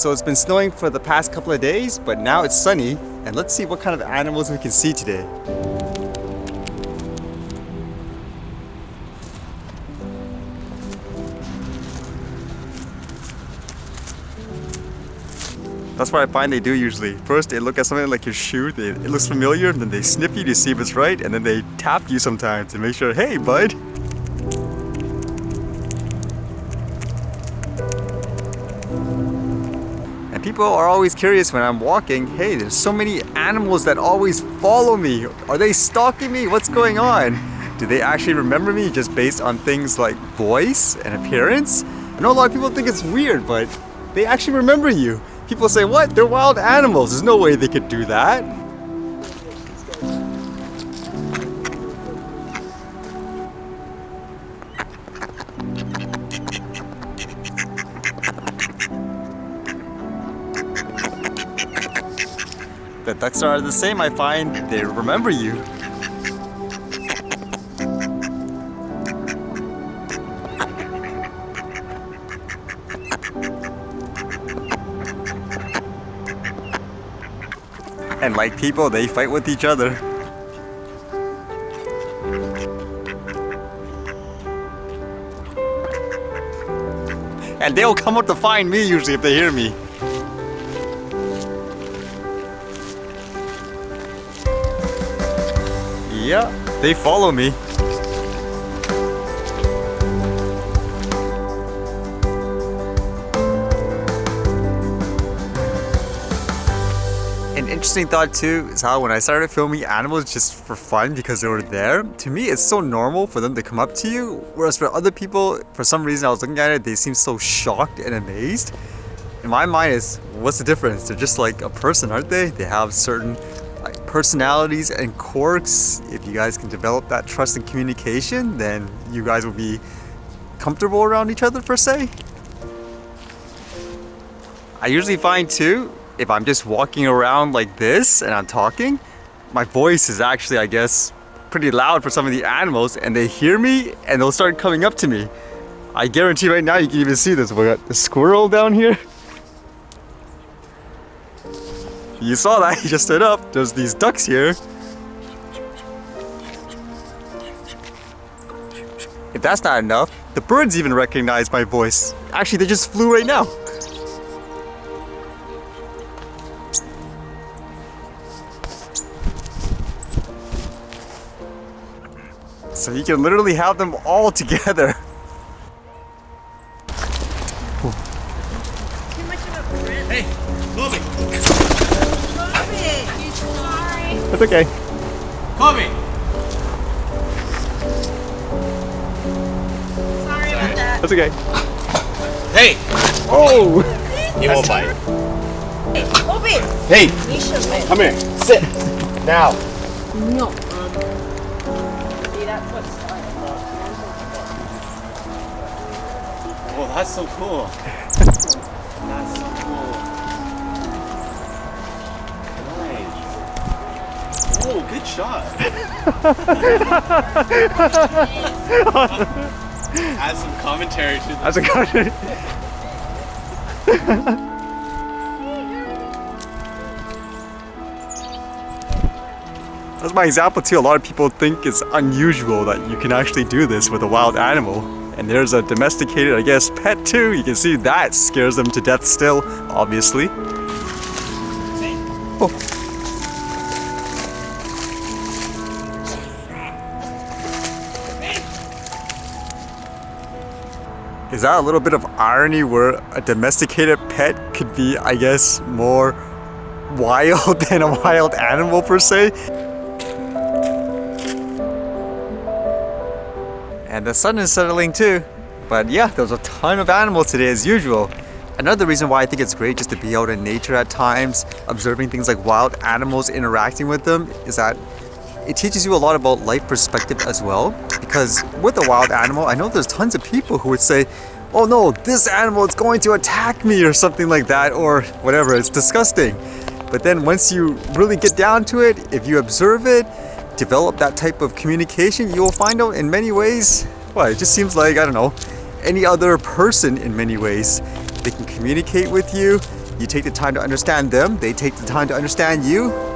So it's been snowing for the past couple of days, but now it's sunny, and let's see what kind of animals we can see today. That's what I find they do usually. First they look at something like your shoe, it looks familiar, then they sniff you to see if it's right, and then they tap you sometimes to make sure, hey bud. And people are always curious when I'm walking, hey, there's so many animals that always follow me. Are they stalking me? What's going on? Do they actually remember me just based on things like voice and appearance? I know a lot of people think it's weird, but they actually remember you. People say, what? They're wild animals. There's no way they could do that. The ducks are the same, I find. They remember you. And like people, they fight with each other. And they'll come up to find me usually if they hear me. Yeah, they follow me. An interesting thought too is how when I started filming animals just for fun because they were there, to me it's so normal for them to come up to you, whereas for other people, for some reason I was looking at it, they seem so shocked and amazed. In my mind is, what's the difference? They're just like a person, aren't they? They have certain like personalities and quirks. If you guys can develop that trust and communication, then you guys will be comfortable around each other per se. I usually find too, if I'm just walking around like this and I'm talking, my voice is actually, I guess, pretty loud for some of the animals, and they hear me and they'll start coming up to me. I guarantee right now you can even see this. We got the squirrel down here. You saw that, he just stood up. There's these ducks here. If that's not enough, the birds even recognize my voice. Actually, they just flew right now. So you can literally have them all together. Too much of a print. Hey, Kobe! Kobe! Sorry. That's okay. Kobe! Sorry about that. That's okay. Hey! Oh! He won't bite. Kobe! Hey! You should win. Come here. Sit! Now! No. See, that's what's starting. Oh, that's so cool. That's so cool. Nice. Oh, good shot. Add some commentary to That's a good. That's my example too. A lot of people think it's unusual that you can actually do this with a wild animal. And there's a domesticated, I guess, pet too. You can see that scares them to death still, obviously. Oh. Is that a little bit of irony where a domesticated pet could be, I guess, more wild than a wild animal per se? And the sun is settling too. But yeah, there's a ton of animals today as usual. Another reason why I think it's great just to be out in nature at times, observing things like wild animals, interacting with them, is that it teaches you a lot about life perspective as well. Because with a wild animal, I know there's tons of people who would say, oh no, this animal is going to attack me or something like that, or whatever, it's disgusting. But then once you really get down to it, if you observe it, develop that type of communication, you will find out in many ways, well, it just seems like, I don't know, any other person in many ways. They can communicate with you, You take the time to understand them, they take the time to understand you.